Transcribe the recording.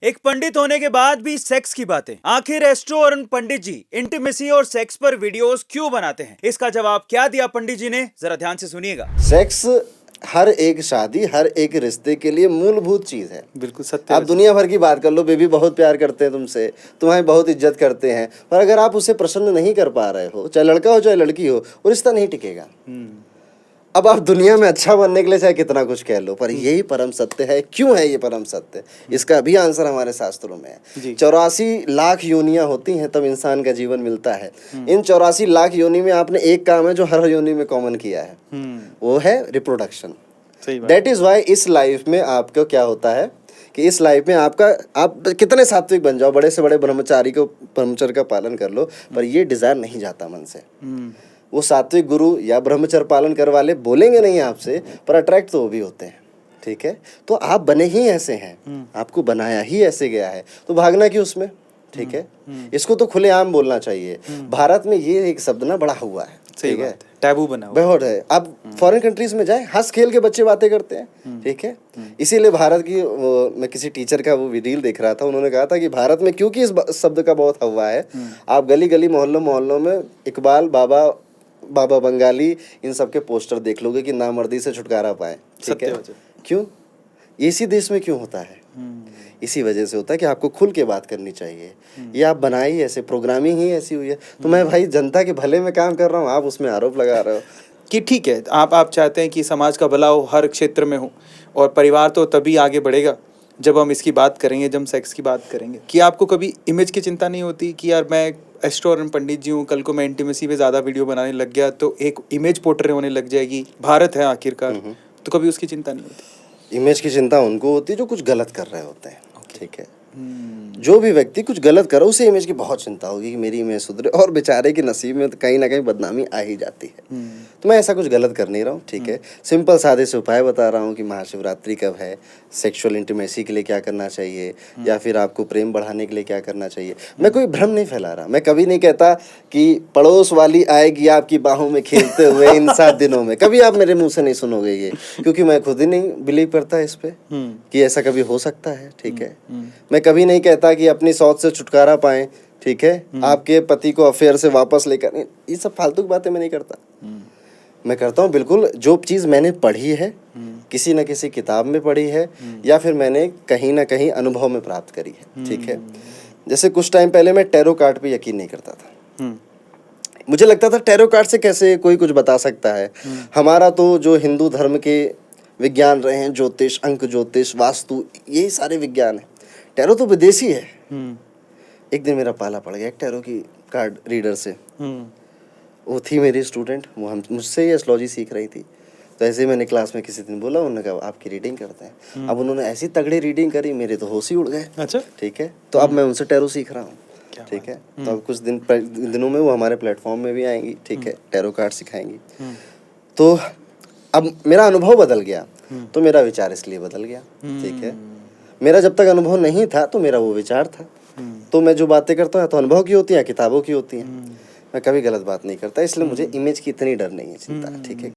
एक पंडित होने के बाद भी सेक्स की बातें। आखिर एस्ट्रो और पंडित जी इंटीमेसी और सेक्स पर वीडियोस क्यों बनाते हैं? इसका जवाब क्या दिया पंडित जी ने, जरा ध्यान से सुनिएगा। सेक्स हर एक शादी, हर एक रिश्ते के लिए मूलभूत चीज है। बिल्कुल सत्य। आप दुनिया भर की बात कर लो, बेबी बहुत प्यार करते हैं तुमसे, तुम्हारी बहुत इज्जत करते हैं, पर अगर आप उसे प्रसन्न नहीं कर पा रहे हो, चाहे लड़का हो चाहे लड़की हो, वो रिश्ता नहीं टिकेगा। अब आप दुनिया में अच्छा बनने के लिए चाहे कितना कुछ कह लो, पर यही परम सत्य है। क्यों है ये परम सत्य? इसका भी आंसर हमारे शास्त्रों में है। 84 लाख योनियां होती हैं तब इंसान का जीवन मिलता है। इन 84 लाख योनि में आपने एक काम है जो हर योनि में कॉमन किया है, वो है रिप्रोडक्शन। दैट इज वाई इस लाइफ में आपको क्या होता है कि इस लाइफ में आप कितने सात्विक बन जाओ, बड़े से बड़े ब्रह्मचर्य का पालन कर लो, पर ये डिजायर नहीं जाता मन से। वो सात्विक गुरु या ब्रह्मचर्य पालन कर वाले बोलेंगे नहीं आपसे, पर अट्रैक्ट तो वो भी होते हैं। ठीक है, तो आप बने ही ऐसे हैं, आपको बनाया ही ऐसे गया है, तो भागना क्यों उसमें? ठीक है, इसको तो खुलेआम बोलना चाहिए। भारत में ये एक शब्द ना बड़ा हुआ है, ठीक है, टैबू बना हुआ बहुत है। अब फॉरेन कंट्रीज में जाए, हंस खेल के बच्चे बातें करते हैं। ठीक है, इसीलिए भारत की मैं किसी टीचर का वो रील देख रहा था, उन्होंने कहा था कि भारत में क्योंकि इस शब्द का बहुत हवा है, आप गली गली मोहल्लों में इकबाल, बाबा बंगाली, इन सब के पोस्टर देख लोगे कि नामर्दी से छुटकारा पाए। ठीक है, क्यों? इसी देश में क्यों होता है? इसी वजह से होता है कि आपको खुल के बात करनी चाहिए। ये आप बनाए ही ऐसे, प्रोग्रामिंग ही ऐसी हुई है। तो मैं भाई जनता के भले में काम कर रहा हूँ, आप उसमें आरोप लगा रहे हो कि ठीक है, आप चाहते हैं कि समाज का भला हो, हर क्षेत्र में हो, और परिवार तो तभी आगे बढ़ेगा जब हम इसकी बात करेंगे, जब हम सेक्स की बात करेंगे। कि आपको कभी इमेज की चिंता नहीं होती कि यार मैं एस्ट्रो और पंडित जी हूँ, कल को मैं इंटीमेसी पे ज़्यादा वीडियो बनाने लग गया तो एक इमेज पोर्ट्रे होने लग जाएगी, भारत है आखिरकार, तो कभी उसकी चिंता नहीं होती? इमेज की चिंता उनको होती है जो कुछ गलत कर रहे होते हैं। ठीक है, जो भी व्यक्ति कुछ गलत करे उसे इमेज की बहुत चिंता होगी कि मेरी इमेज सुधरे, और बेचारे के नसीब में तो कहीं ना कहीं बदनामी आ ही जाती है। तो मैं ऐसा कुछ गलत कर नहीं रहा हूँ। ठीक है, सिंपल सादे से उपाय बता रहा हूँ कि महाशिवरात्रि कब है, सेक्सुअल इंटीमेसी के लिए क्या करना चाहिए, या फिर आपको प्रेम बढ़ाने के लिए क्या करना चाहिए। मैं कोई भ्रम नहीं फैला रहा। मैं कभी नहीं कहता कि पड़ोस वाली आएगी आपकी बाहों में खेलते हुए इन 7 दिनों में। कभी आप मेरे मुंह से नहीं सुनोगे ये, क्योंकि मैं खुद ही नहीं बिलीव करता इस पे कि ऐसा कभी हो सकता है। ठीक है, मैं कभी नहीं कहता कि अपनी सोच से छुटकारा पाएं। ठीक है, आपके पति को अफेयर से वापस लेकर, ये सब फालतू की बातें मैं नहीं करता। मैं करता हूँ बिल्कुल जो चीज़ मैंने पढ़ी है, किसी न किसी किताब में पढ़ी है, या फिर मैंने कहीं ना कहीं अनुभव में प्राप्त करी है। ठीक है, जैसे कुछ टाइम पहले मैं टैरो कार्ड पे यकीन नहीं करता था। मुझे लगता था टैरो कार्ड से कैसे कोई कुछ बता सकता है। हमारा तो जो हिंदू धर्म के विज्ञान रहे हैं, ज्योतिष, अंक ज्योतिष, वास्तु, यही सारे विज्ञान है। टैरो तो विदेशी है। एक दिन मेरा पाला पड़ गया एक टैरो की कार्ड रीडर से। वो थी मेरी स्टूडेंट, वो मुझसे ही एस्ट्रोलॉजी सीख रही थी। तो ऐसे ही मैंने क्लास में किसी दिन बोला, उन्होंने कहा आपकी रीडिंग करते हैं। अब उन्होंने ऐसी तगड़ी रीडिंग करी, मेरे तो होश ही उड़ गए। अच्छा, ठीक है, तो अब मैं उनसे टैरो सीख रहा हूँ। ठीक है, तो अब कुछ दिनों में वो हमारे प्लेटफॉर्म में भी आएंगी। ठीक है, टैरो कार्ड सिखाएंगी। तो अब मेरा अनुभव बदल गया, तो मेरा विचार इसलिए बदल गया। ठीक है, मेरा जब तक अनुभव नहीं था तो मेरा वो विचार था। तो मैं जो बातें करता हूँ तो अनुभव की होती हैं, किताबों की होती हैं। मैं कभी गलत बात नहीं करता, इसलिए मुझे इमेज की इतनी डर नहीं है, चिंता। ठीक है,